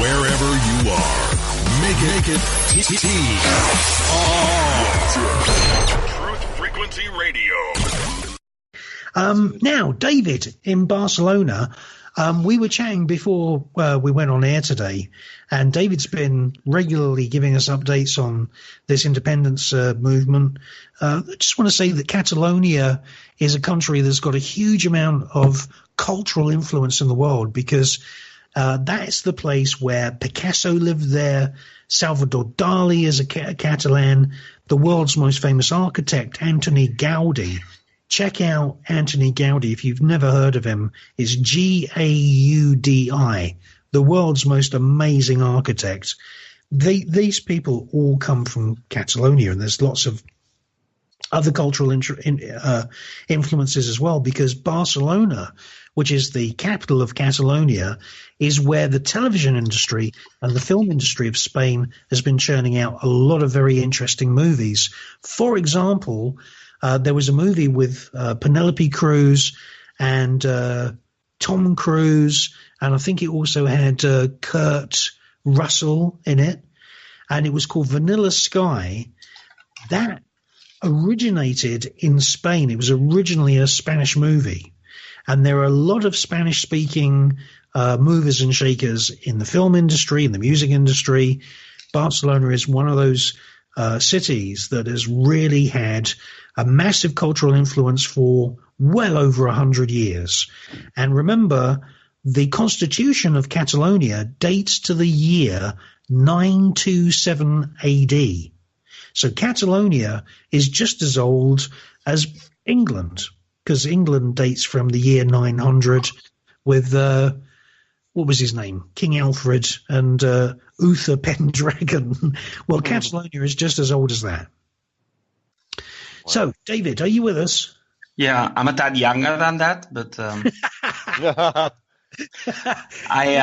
Wherever you are, make it Truth Frequency Radio. Now, David, in Barcelona, we were chatting before we went on air today, and David's been regularly giving us updates on this independence movement. I just want to say that Catalonia is a country that's got a huge amount of cultural influence in the world, because that's the place where Picasso lived there. Salvador Dali is a Catalan. The world's most famous architect, Antoni Gaudi. Check out Antoni Gaudi if you've never heard of him. It's Gaudi, the world's most amazing architect. These people all come from Catalonia, and there's lots of other cultural influences as well, because Barcelona, which is the capital of Catalonia, is where the television industry and the film industry of Spain has been churning out a lot of very interesting movies. For example, there was a movie with Penelope Cruz and Tom Cruise, and I think it also had Kurt Russell in it, and it was called Vanilla Sky. That originated in Spain. It was originally a Spanish movie, and there are a lot of Spanish-speaking movers and shakers in the film industry, in the music industry. Barcelona is one of those cities that has really had a massive cultural influence for well over 100 years. And remember, the Constitution of Catalonia dates to the year 927 AD. So Catalonia is just as old as England, because England dates from the year 900 with, what was his name? King Alfred and Uther Pendragon. Well, Catalonia is just as old as that. Wow. So, David, are you with us? Yeah, I'm a tad younger than that, but I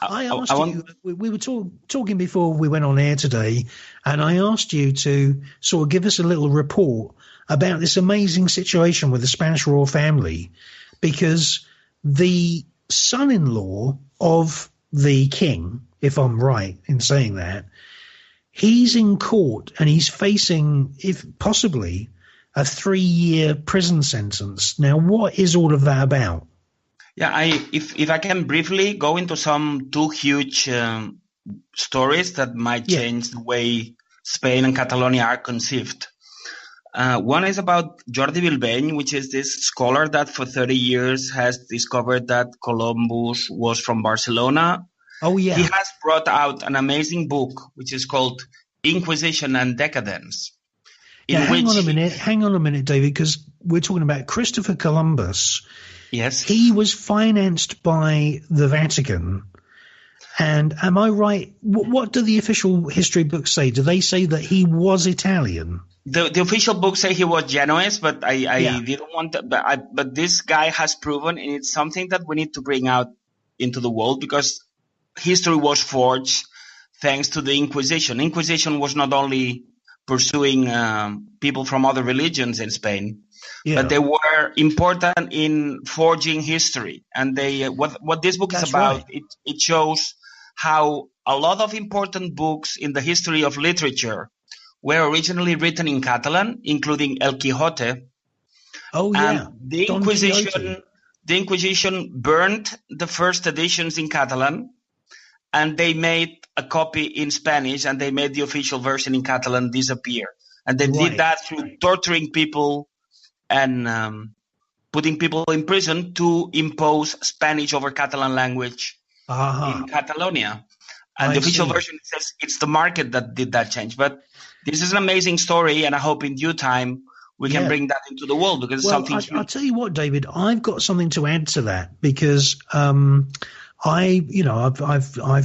asked you, we were talking before we went on air today, and I asked you to sort of give us a little report about this amazing situation with the Spanish royal family, because the son-in-law of the king, if I'm right in saying that, he's in court and he's facing, if possibly, a 3-year prison sentence. Now, what is all of that about? Yeah, if I can briefly go into some two huge stories that might change the way Spain and Catalonia are conceived. One is about Jordi Bilbeny, which is this scholar that for 30 years has discovered that Columbus was from Barcelona. Oh, yeah. He has brought out an amazing book, which is called Inquisition and Decadence. Hang on a minute, David, because we're talking about Christopher Columbus. Yes. He was financed by the Vatican. And am I right? What do the official history books say? Do they say that he was Italian? The official books say he was Genoese, but I didn't want to, but this guy has proven, and it's something that we need to bring out into the world, because history was forged thanks to the Inquisition. Inquisition was not only pursuing people from other religions in Spain, but they were important in forging history. And they what this book is about, it shows how a lot of important books in the history of literature were originally written in Catalan, including El Quijote. Oh, yeah. And the Inquisition burned the first editions in Catalan, and they made a copy in Spanish, and they made the official version in Catalan disappear. And they did that through torturing people and putting people in prison to impose Spanish over Catalan language in Catalonia. And the official version says it's the market that did that change. But this is an amazing story, and I hope in due time we can bring that into the world, because it's something. I'll tell you what, David, I've got something to add to that, because I've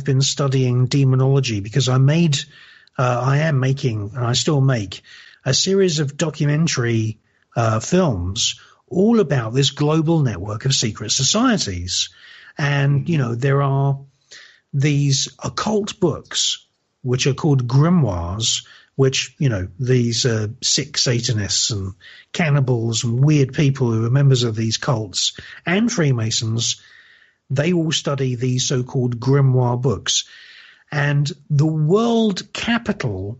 been studying demonology, because I am making, and I still make, a series of documentary films all about this global network of secret societies. And, there are these occult books, which are called grimoires, which, these sick Satanists and cannibals and weird people who are members of these cults and Freemasons, they all study these so-called grimoire books. And the world capital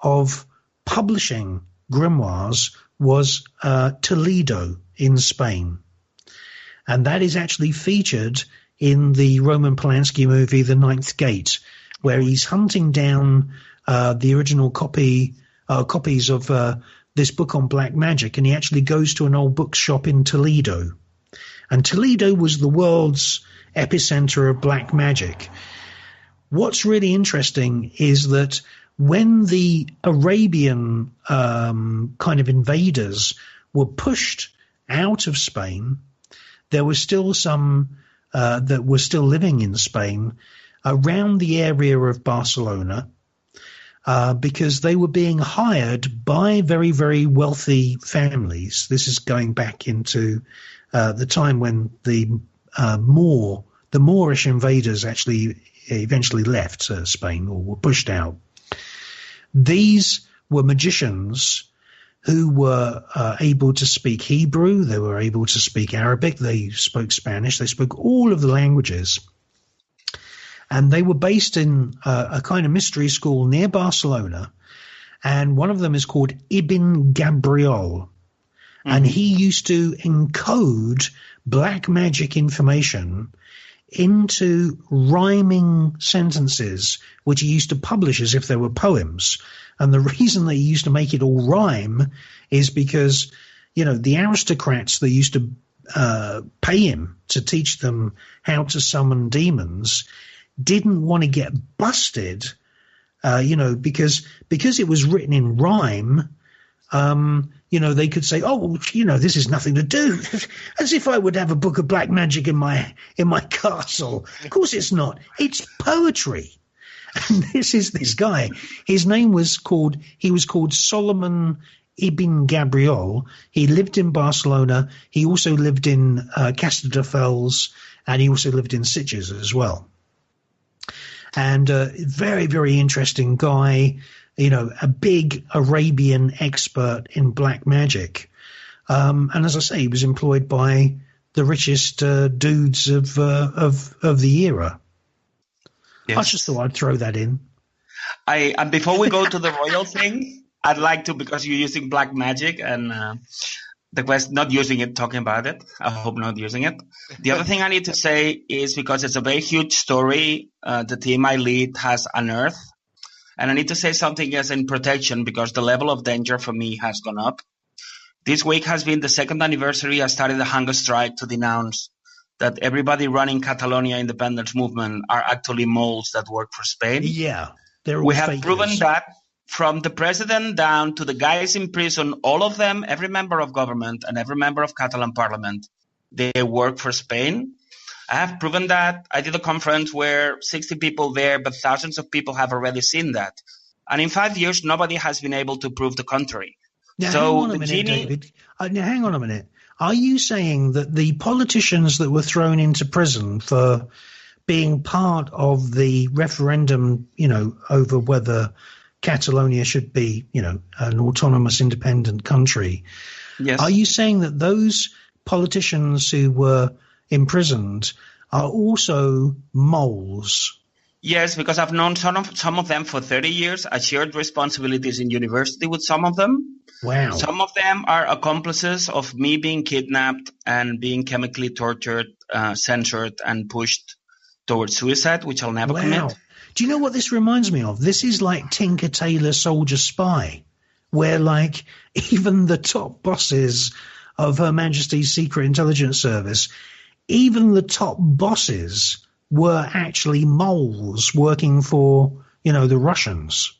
of publishing grimoires was Toledo in Spain. And that is actually featured in the Roman Polanski movie The Ninth Gate, where he's hunting down the original copies of this book on black magic, and he actually goes to an old bookshop in Toledo. And Toledo was the world's epicenter of black magic. What's really interesting is that when the Arabian kind of invaders were pushed out of Spain, there were still some that were still living in Spain around the area of Barcelona, because they were being hired by very, very wealthy families. This is going back into the time when the Moorish invaders actually eventually left Spain or were pushed out. These were magicians who were able to speak Hebrew, they were able to speak Arabic, they spoke Spanish, they spoke all of the languages. And they were based in a kind of mystery school near Barcelona, and one of them is called Ibn Gabriel. Mm-hmm. And he used to encode black magic information into rhyming sentences, which he used to publish as if they were poems. And the reason they used to make it all rhyme is because, you know, the aristocrats, they used to pay him to teach them how to summon demons, didn't want to get busted, because it was written in rhyme. They could say, oh, well, this is nothing to do. As if I would have a book of black magic in my castle. Of course it's not. It's poetry. And this is this guy. His name was called Solomon Ibn Gabriel. He lived in Barcelona. He also lived in Castelldefels, and he also lived in Sitges as well. And very, very interesting guy. A big Arabian expert in black magic. And as I say, he was employed by the richest dudes of the era. Yes. I just thought I'd throw that in. And before we go to the royal thing, I'd like to, because you're using black magic and the quest, not using it, talking about it. I hope not using it. The other thing I need to say is, because it's a very huge story, the team I lead has unearthed. And I need to say something as in protection, because the level of danger for me has gone up. This week has been the second anniversary I started a hunger strike to denounce that everybody running Catalonia independence movement are actually moles that work for Spain. Yeah. We have proven that from the president down to the guys in prison, all of them, every member of government and every member of Catalan parliament, they work for Spain. I have proven that. I did a conference where 60 people there, but thousands of people have already seen that. And in 5 years, nobody has been able to prove the contrary. Now, hang on a minute, David. Now, hang on a minute. Are you saying that the politicians that were thrown into prison for being part of the referendum, over whether Catalonia should be, an autonomous independent country, yes, are you saying that those politicians who were imprisoned are also moles? Yes, because I've known some of them for 30 years. I shared responsibilities in university with some of them. Wow. Some of them are accomplices of me being kidnapped and being chemically tortured, censored, and pushed towards suicide, which I'll never commit. Do you know what this reminds me of? This is like Tinker Tailor Soldier Spy, where even the top bosses of Her Majesty's Secret Intelligence Service, even the top bosses were actually moles working for, the Russians.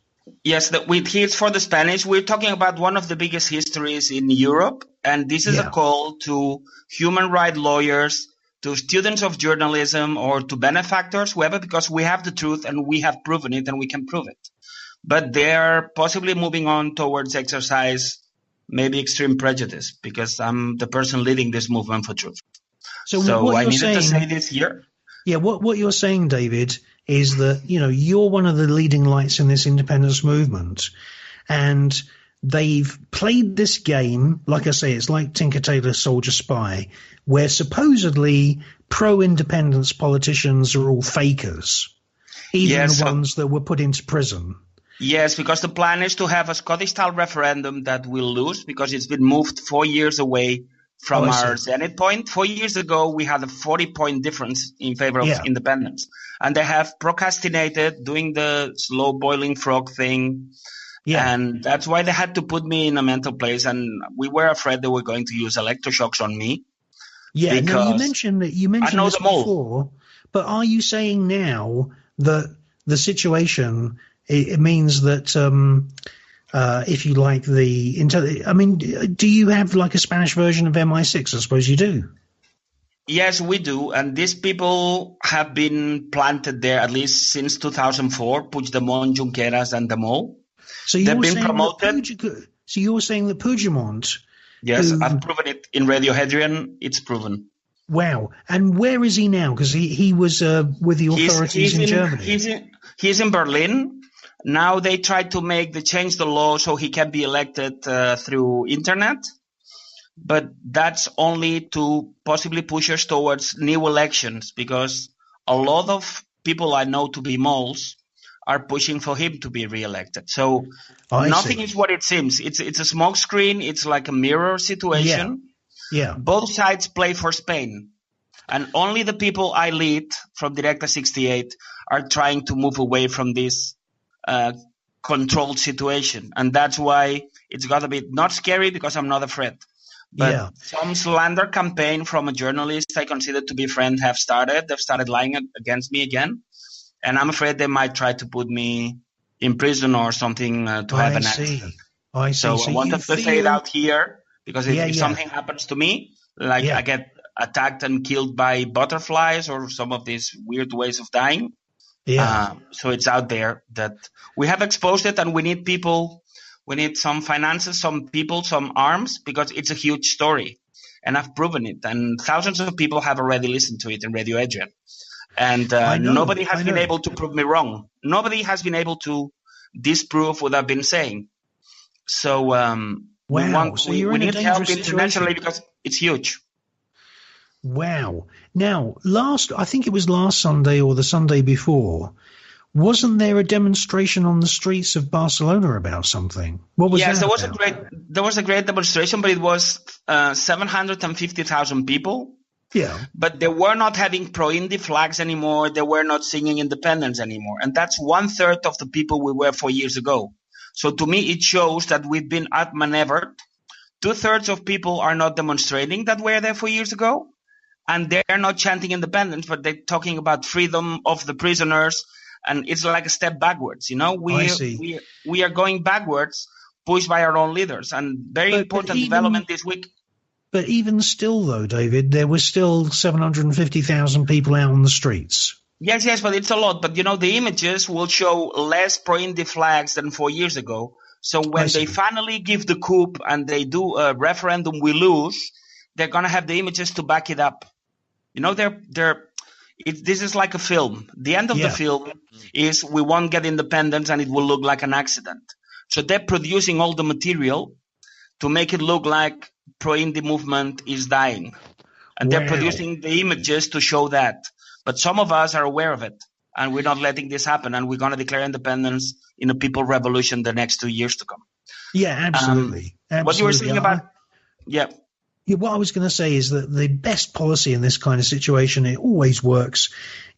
Yes, here's for the Spanish. We're talking about one of the biggest histories in Europe, and this is a call to human rights lawyers, to students of journalism, or to benefactors, whoever, because we have the truth and we have proven it and we can prove it. But they're possibly moving on towards exercise maybe extreme prejudice, because I'm the person leading this movement for truth. So I needed to say this here. Yeah, what you're saying, David, is that, you're one of the leading lights in this independence movement, and they've played this game, like I say, it's like Tinker Tailor Soldier Spy, where supposedly pro-independence politicians are all fakers, even the ones that were put into prison. Yes, because the plan is to have a Scottish-style referendum that will lose because it's been moved 4 years away from our zenith point. 4 years ago, we had a 40-point difference in favor of independence. And they have procrastinated doing the slow boiling frog thing. Yeah. And that's why they had to put me in a mental place. And we were afraid they were going to use electroshocks on me. Yeah, now you mentioned this before, but are you saying now that the situation, it means that if you like do you have like a Spanish version of MI6? I suppose you do. Yes, we do. And these people have been planted there at least since 2004, Puigdemont, Junqueras, and them all. So they've been promoted. So you're saying that Puigdemont... Yes, I've proven it in Radio Hadrian. It's proven. Wow. And where is he now? Because he was with the authorities in Germany. He's in Berlin. Now they try to change the law so he can be elected through internet. But that's only to possibly push us towards new elections, because a lot of people I know to be moles are pushing for him to be re-elected. So nothing is what it seems. It's a smoke screen. It's like a mirror situation. Yeah. Both sides play for Spain. And only the people I lead from Directe 68 are trying to move away from this controlled situation. And that's why it's got to be not scary, because I'm not afraid. But some slander campaign from a journalist I consider to be a friend have started. They've started lying against me again. And I'm afraid they might try to put me in prison or something to have an accident. I see. So I wanted to say it out here, because if something happens to me, like I get attacked and killed by butterflies or some of these weird ways of dying. So it's out there that we have exposed it, and we need people. We need some finances, some people, some arms, because it's a huge story. And I've proven it. And thousands of people have already listened to it in Radio Hadrian. And nobody has been able to prove me wrong. Nobody has been able to disprove what I've been saying. So we need help internationally, because it's huge. Wow. Now, I think it was last Sunday or the Sunday before, wasn't there a demonstration on the streets of Barcelona about something? What was that? Yes, there was a great demonstration, but it was 750,000 people. Yeah. But they were not having pro-Indi flags anymore. They were not singing independence anymore. And that's 1/3 of the people we were 4 years ago. So to me, it shows that we've been outmaneuvered. 2/3 of people are not demonstrating that were there 4 years ago. And they're not chanting independence, but they're talking about freedom of the prisoners. And it's like a step backwards, we are going backwards, pushed by our own leaders. And very important development this week. But even still, though, David, there were still 750,000 people out on the streets. Yes, but it's a lot. But, the images will show less pro-Indi flags than 4 years ago. So when they finally give the coup and they do a referendum we lose, they're going to have the images to back it up. This is like a film. The end of the film is we won't get independence and it will look like an accident. So they're producing all the material to make it look like pro-Indi movement is dying. And they're producing the images to show that. But some of us are aware of it, and we're not letting this happen, and we're going to declare independence in a people revolution the next 2 years to come. Yeah, absolutely. What you were saying about... What I was going to say is that the best policy in this kind of situation, it always works,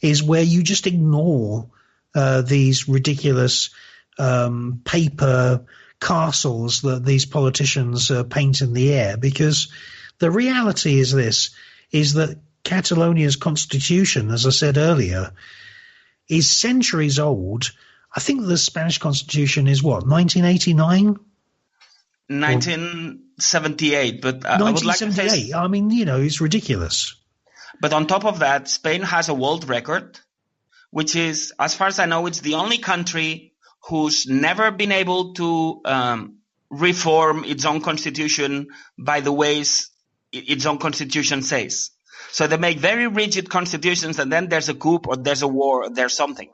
is where you just ignore these ridiculous paper castles that these politicians paint in the air, because the reality is that Catalonia's constitution, as I said earlier, is centuries old. I think the Spanish constitution is 1989? 1978, but 1978. I would like to say, I mean, it's ridiculous. But on top of that, Spain has a world record, which is, as far as I know, it's the only country who's never been able to reform its own constitution by the ways its own constitution says. So they make very rigid constitutions, and then there's a coup or there's a war or there's something.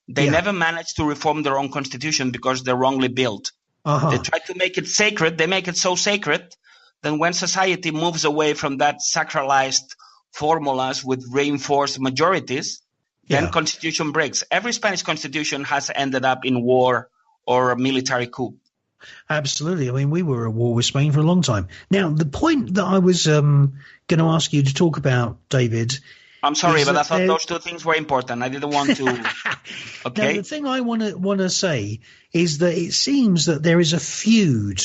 They never manage to reform their own constitution because they're wrongly built. They try to make it sacred. They make it so sacred that when society moves away from that sacralized formulas with reinforced majorities, then constitution breaks. Every Spanish constitution has ended up in war or a military coup. Absolutely. I mean, we were at war with Spain for a long time. Now, the point that I was going to ask you to talk about, David. I'm sorry, but I thought those two things were important. I didn't want to. Okay. Now, the thing I want to say is that it seems that there is a feud,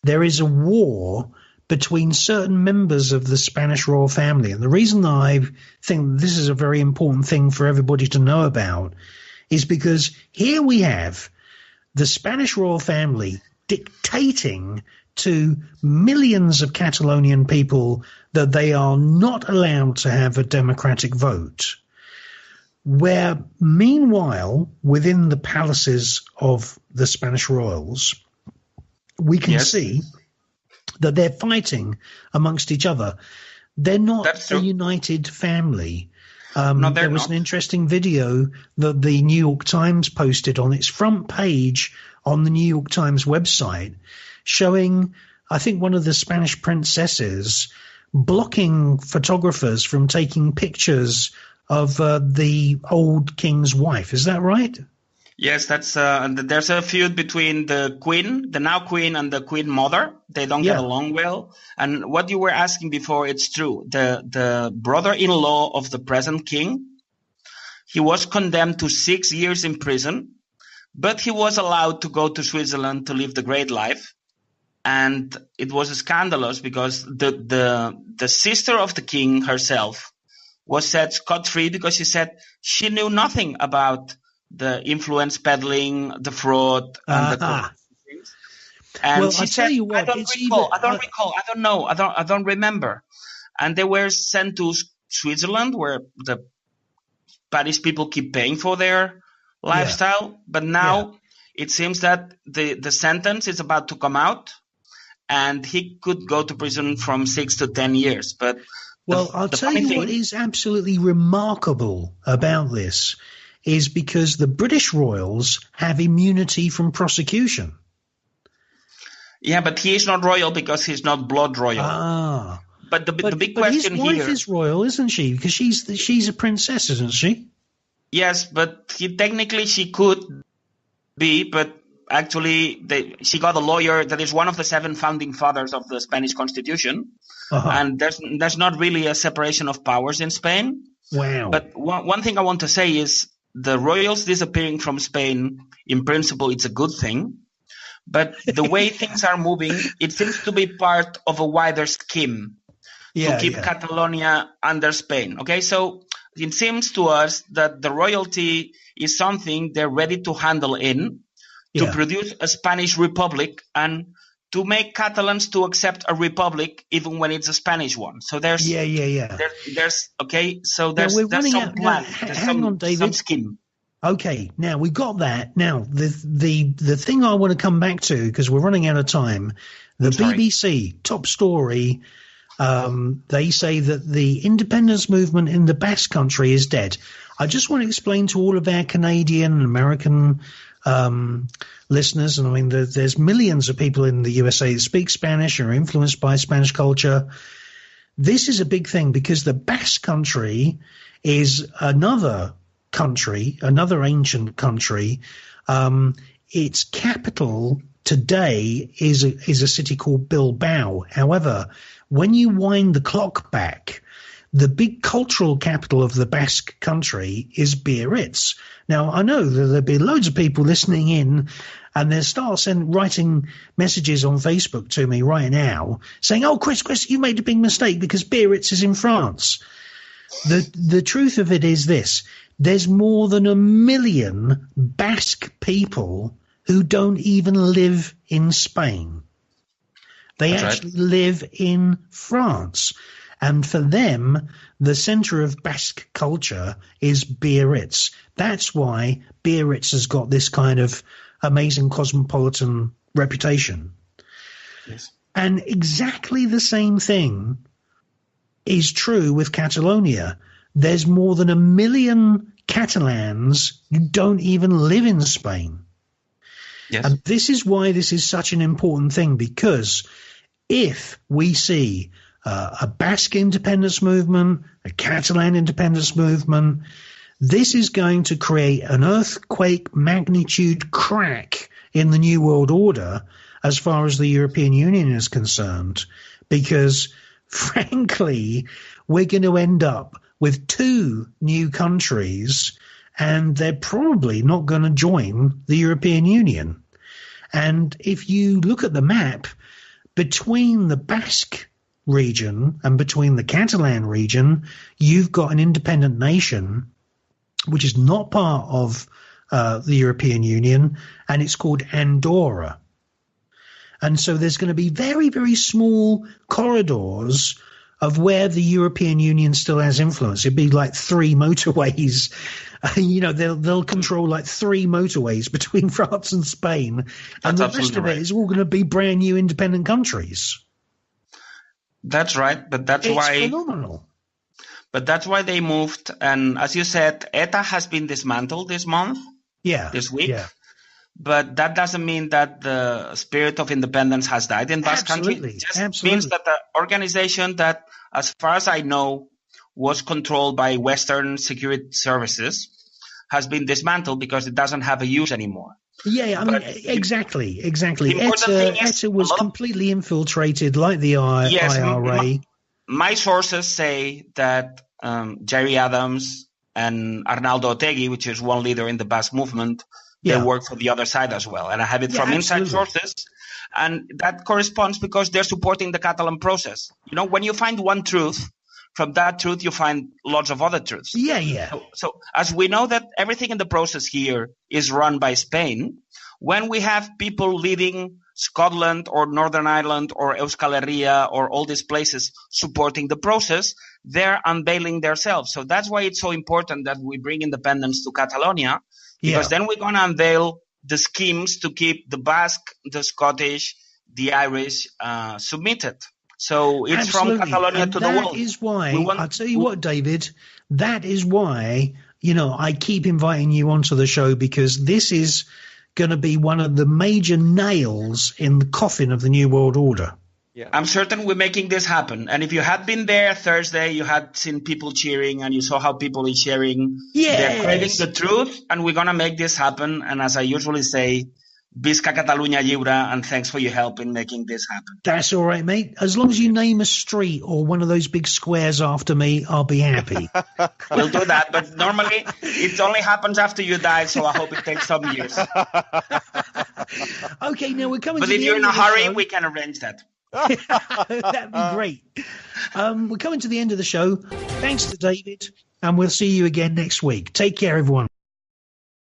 there is a war between certain members of the Spanish royal family. And the reason I think this is a very important thing for everybody to know about is because here we have the Spanish royal family dictating to millions of Catalonian people that they are not allowed to have a democratic vote, where meanwhile within the palaces of the Spanish royals we can see that they're fighting amongst each other. They're not a united family. There was an interesting video that the New York Times posted on its front page on the New York Times website showing, I think, one of the Spanish princesses blocking photographers from taking pictures of the old king's wife. Is that right? Yes, that's there's a feud between the queen, the now queen, and the queen mother. They don't get along well. And what you were asking before, it's true. The brother-in-law of the present king, he was condemned to 6 years in prison, but he was allowed to go to Switzerland to live the great life. And it was scandalous because the sister of the king herself was set scot-free because she said she knew nothing about the influence peddling, the fraud, and the things. And well, she said, I don't remember. And they were sent to Switzerland, where the Spanish people keep paying for their lifestyle. But now it seems that the sentence is about to come out, and he could go to prison from 6 to 10 years. But I'll tell you what is absolutely remarkable about this is because the British royals have immunity from prosecution. Yeah, but he is not royal because he's not blood royal. But the big question here... his wife is royal, isn't she? Because she's a princess, isn't she? Yes, but technically she could be, but actually she got a lawyer that is one of the 7 founding fathers of the Spanish Constitution. And there's not really a separation of powers in Spain. Wow. But one thing I want to say is the royals disappearing from Spain, in principle, it's a good thing. But the way things are moving, it seems to be part of a wider scheme to keep Catalonia under Spain. Okay, so it seems to us that the royalty is something they're ready to handle to produce a Spanish republic and to make Catalans to accept a republic even when it's a Spanish one. So there's there's some plan. Hang on, David. Some scheme. Okay, now we've got that. Now the thing I want to come back to, because we're running out of time, the BBC top story, they say that the independence movement in the Basque Country is dead. I just want to explain to all of our Canadian and American listeners, and I mean there's millions of people in the USA that speak Spanish or are influenced by Spanish culture. This is a big thing because the Basque Country is another country, another ancient country. Its capital today is a city called Bilbao. However, when you wind the clock back, the big cultural capital of the Basque Country is Biarritz. Now, I know that there'll be loads of people listening in, and they'll start writing messages on Facebook to me right now saying, "Oh, Chris, you made a big mistake because Biarritz is in France." The truth of it is this: there's more than 1 million Basque people who don't even live in Spain. They actually live in France. And for them, the center of Basque culture is Biarritz. That's why Biarritz has got this kind of amazing cosmopolitan reputation. Yes. And exactly the same thing is true with Catalonia. There's more than 1 million Catalans who don't even live in Spain. Yes. And this is why this is such an important thing, because if we see a Basque independence movement, a Catalan independence movement. This is going to create an earthquake magnitude crack in the New World Order as far as the European Union is concerned, because frankly, we're going to end up with 2 new countries, and they're probably not going to join the European Union. And if you look at the map, between the Basque region and between the Catalan region, you've got an independent nation which is not part of the European Union, and it's called Andorra. And so there's going to be very, very small corridors of where the European Union still has influence. It'd be like 3 motorways. They'll control like 3 motorways between France and Spain, and the rest of it is all going to be brand new independent countries. That's right, but it's phenomenal. But that's why they moved. And as you said, ETA has been dismantled this month. This week. Yeah. But that doesn't mean that the spirit of independence has died in Basque Country. It just means that the organization that, as far as I know, was controlled by Western security services has been dismantled because it doesn't have a use anymore. Exactly. ETA was completely infiltrated like the IRA. My sources say that Gerry Adams and Arnaldo Otegui, which is one leader in the Basque movement, they work for the other side as well. And I have it from inside sources. And that corresponds because they're supporting the Catalan process. When you find one truth, from that truth, you find lots of other truths. So as we know that everything in the process here is run by Spain, when we have people leading Scotland or Northern Ireland or Euskal Herria or all these places supporting the process, they're unveiling themselves. So that's why it's so important that we bring independence to Catalonia, because then we're going to unveil the schemes to keep the Basque, the Scottish, the Irish submitted. So it's from Catalonia to the world. That is why, I'll tell you what, David, that is why, I keep inviting you onto the show, because this is going to be one of the major nails in the coffin of the New World Order. Yeah. I'm certain we're making this happen. And if you had been there Thursday, you had seen people cheering and you saw how people are sharing. They're craving the truth, and we're going to make this happen. And as I usually say, Visca Catalunya Lliure, and thanks for your help in making this happen. That's all right, mate. As long as you name a street or one of those big squares after me, I'll be happy. We'll do that, but normally it only happens after you die, so I hope it takes some years. Okay, now we're coming to the end. But if you're in a hurry, we can arrange that. That'd be great. We're coming to the end of the show. Thanks to David, and we'll see you again next week. Take care, everyone.